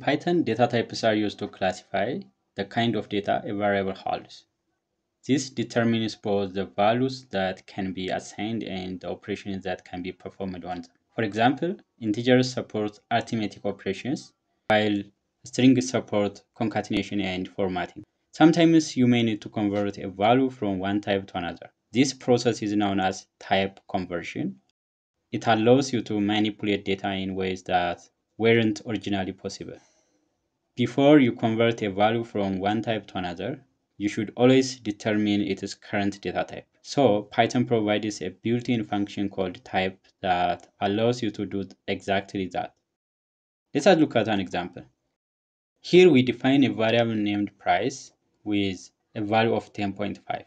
Python, data types are used to classify the kind of data a variable holds. This determines both the values that can be assigned and the operations that can be performed on them. For example, integers support arithmetic operations, while strings support concatenation and formatting. Sometimes you may need to convert a value from one type to another. This process is known as type conversion. It allows you to manipulate data in ways that weren't originally possible. Before you convert a value from one type to another, you should always determine its current data type. So Python provides a built-in function called type that allows you to do exactly that. Let's look at an example. Here we define a variable named price with a value of 10.5.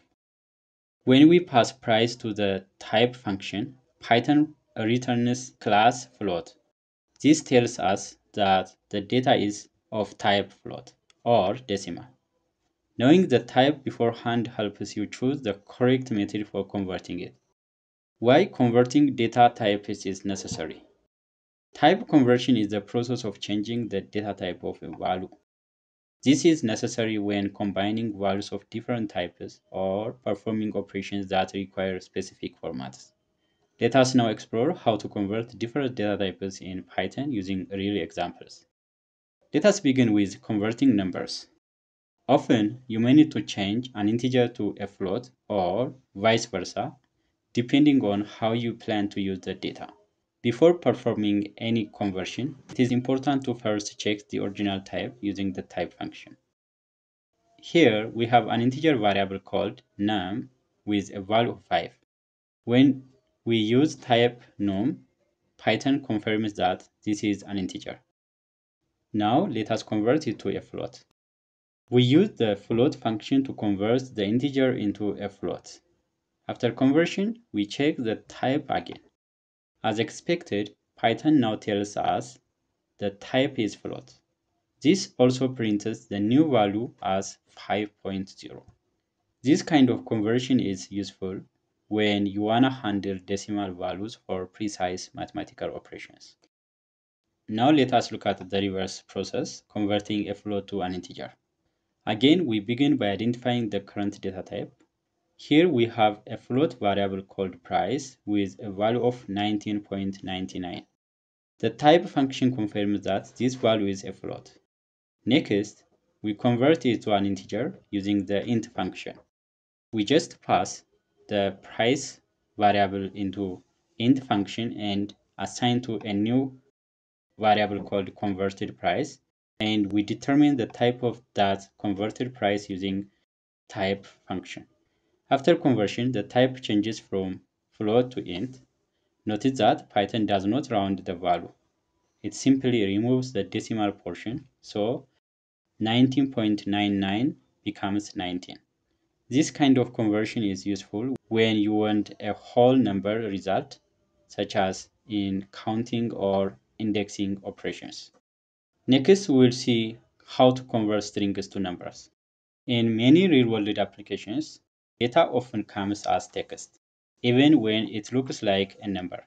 When we pass price to the type function, Python returns class float. This tells us that the data is of type float or decimal. Knowing the type beforehand helps you choose the correct method for converting it. Why converting data types is necessary? Type conversion is the process of changing the data type of a value. This is necessary when combining values of different types or performing operations that require specific formats. Let us now explore how to convert different data types in Python using real examples. Let us begin with converting numbers. Often, you may need to change an integer to a float or vice versa, depending on how you plan to use the data. Before performing any conversion, it is important to first check the original type using the type function. Here, we have an integer variable called num with a value of 5. When we use type num, Python confirms that this is an integer. Now, let us convert it to a float. We use the float function to convert the integer into a float. After conversion, we check the type again. As expected, Python now tells us the type is float. This also prints the new value as 5.0. This kind of conversion is useful when you want to handle decimal values for precise mathematical operations. Now let us look at the reverse process, converting a float to an integer. Again, we begin by identifying the current data type. Here we have a float variable called price with a value of 19.99. The type function confirms that this value is a float. Next, we convert it to an integer using the int function. We just pass the price variable into int function and assign to a new variable called converted price, and we determine the type of that converted price using type function. After conversion, the type changes from float to int. Notice that Python does not round the value. It simply removes the decimal portion, so 19.99 becomes 19. This kind of conversion is useful when you want a whole number result, such as in counting or indexing operations. Next, we will see how to convert strings to numbers. In many real-world applications, data often comes as text, even when it looks like a number.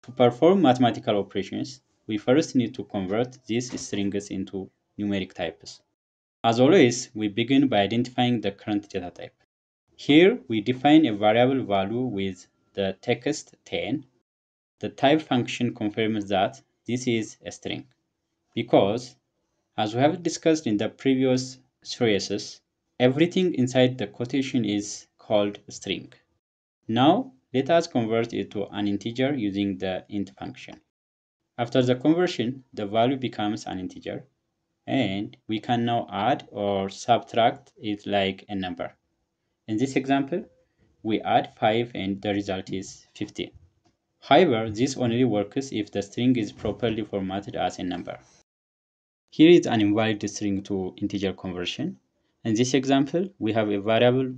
To perform mathematical operations, we first need to convert these strings into numeric types. As always, we begin by identifying the current data type. Here, we define a variable value with the text 10. The type function confirms that this is a string, because, as we have discussed in the previous series, everything inside the quotation is called string. Now, let us convert it to an integer using the int function. After the conversion, the value becomes an integer, and we can now add or subtract it like a number. In this example, we add 5 and the result is 15. However, this only works if the string is properly formatted as a number. Here is an invalid string to integer conversion. In this example, we have a variable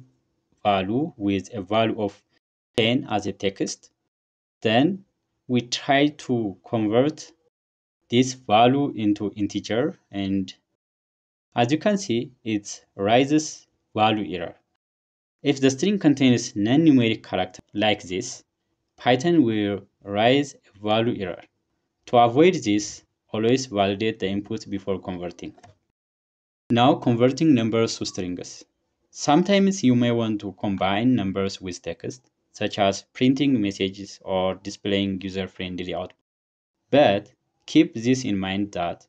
value with a value of 10 as a text. Then we try to convert this value into integer, and as you can see, it raises value error. If the string contains non-numeric character like this, Python will raise a value error. To avoid this, always validate the input before converting. Now converting numbers to strings. Sometimes you may want to combine numbers with text, such as printing messages or displaying user-friendly output. But keep this in mind that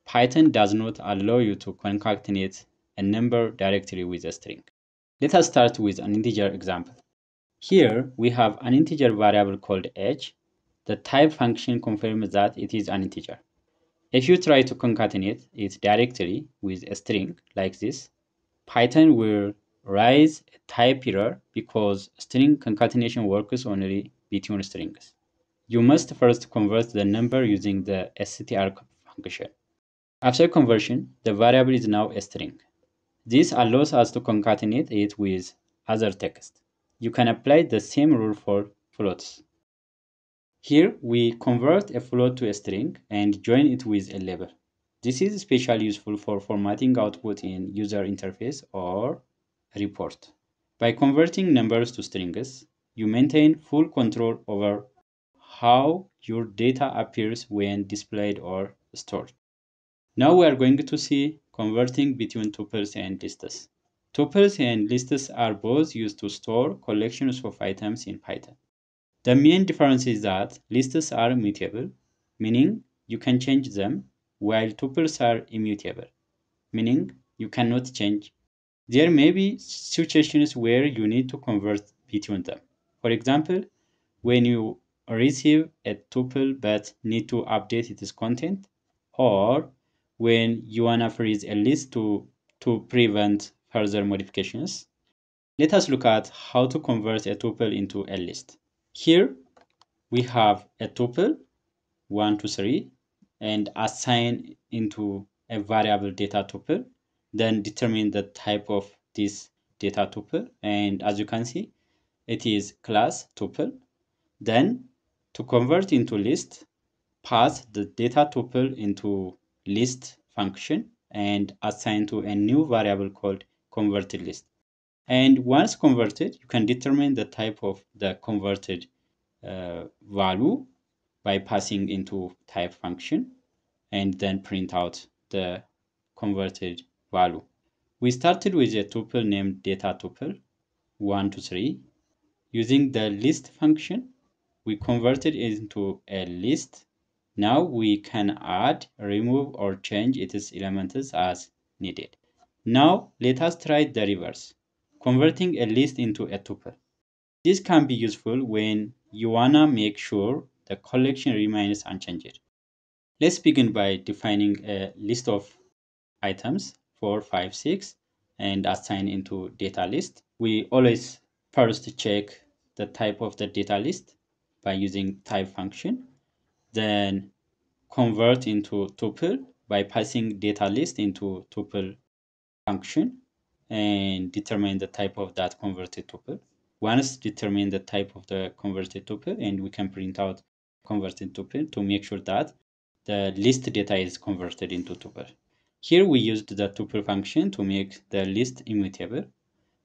Python does not allow you to concatenate a number directly with a string. Let us start with an integer example. Here we have an integer variable called age. The type function confirms that it is an integer. If you try to concatenate it directly with a string like this, Python will raise a type error because string concatenation works only between strings. You must first convert the number using the str function. After conversion, the variable is now a string. This allows us to concatenate it with other text. You can apply the same rule for floats. Here we convert a float to a string and join it with a label. This is especially useful for formatting output in user interface or report. By converting numbers to strings, you maintain full control over how your data appears when displayed or stored. Now we are going to see converting between tuples and lists. Tuples and lists are both used to store collections of items in Python. The main difference is that lists are mutable, meaning you can change them, while tuples are immutable, meaning you cannot change. There may be situations where you need to convert between them. For example, when you receive a tuple but need to update its content, or when you want to freeze a list to prevent further modifications. Let us look at how to convert a tuple into a list. Here we have a tuple 1 to 3 and assign into a variable data tuple, then determine the type of this data tuple, and as you can see it is class tuple. Then to convert into list, pass the data tuple into list function and assign to a new variable called converted list. And once converted, you can determine the type of the converted value by passing into type function and then print out the converted value. We started with a tuple named data tuple 1 to 3. Using the list function, we converted it into a list. Now we can add, remove, or change its elements as needed. Now let us try the reverse, converting a list into a tuple. This can be useful when you wanna make sure the collection remains unchanged. Let's begin by defining a list of items 4, 5, 6 and assign into data list. We always first check the type of the data list by using type function, then convert into tuple by passing data list into tuple function and determine the type of that converted tuple. Once determine the type of the converted tuple, and we can print out converted tuple to make sure that the list data is converted into tuple. Here we used the tuple function to make the list immutable.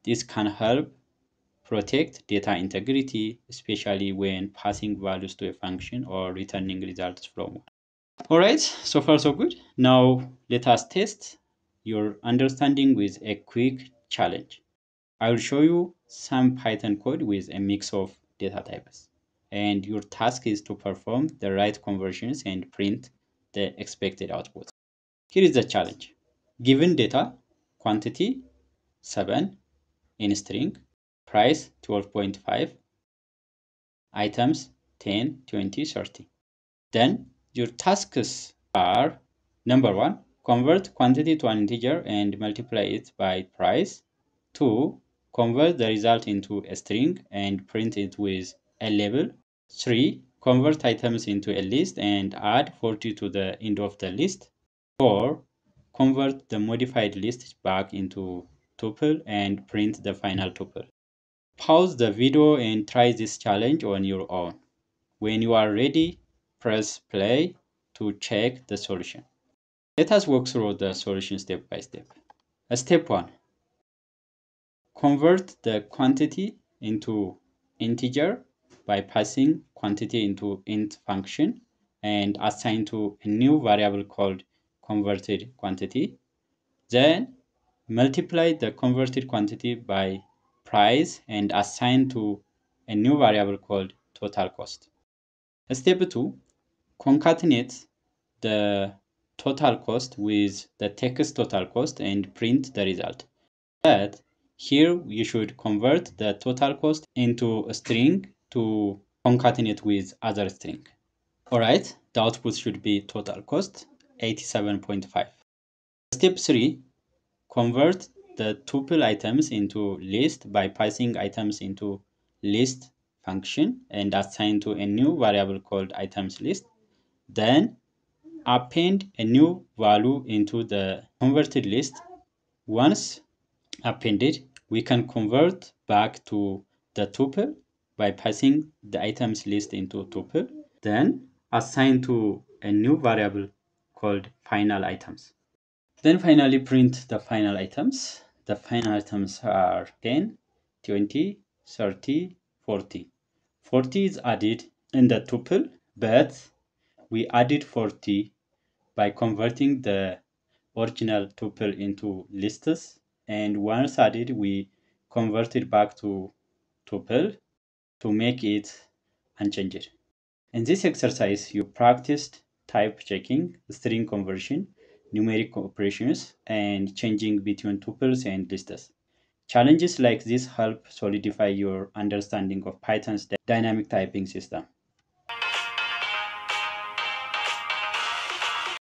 This can help protect data integrity, especially when passing values to a function or returning results from one. Alright, so far so good. Now let us test your understanding with a quick challenge. I will show you some Python code with a mix of data types. And your task is to perform the right conversions and print the expected output. Here is the challenge. Given data, quantity 7 in string, price 12.5, items 10, 20, 30. Then your tasks are number 1, convert quantity to an integer and multiply it by price. 2, convert the result into a string and print it with a label. 3, convert items into a list and add 40 to the end of the list. 4, convert the modified list back into tuple and print the final tuple. Pause the video and try this challenge on your own. When you are ready, press play to check the solution. Let us walk through the solution step by step. Step 1. Convert the quantity into integer by passing quantity into int function and assign to a new variable called converted quantity. Then multiply the converted quantity by price and assign to a new variable called total cost. Step 2, concatenate the total cost with the text total cost and print the result. But here you should convert the total cost into a string to concatenate with other string. Alright, the output should be total cost 87.5. Step 3, convert the tuple items into list by passing items into list function and assign to a new variable called items list. Then append a new value into the converted list. Once appended, we can convert back to the tuple by passing the items list into tuple, then assign to a new variable called final items. Then finally print the final items. The final items are 10, 20, 30, 40. 40 is added in the tuple, but we added 40 by converting the original tuple into lists, and once added, we converted back to tuple to make it unchanged. In this exercise, you practiced type checking, string conversion, numeric operations, and changing between tuples and lists. Challenges like this help solidify your understanding of Python's dynamic typing system.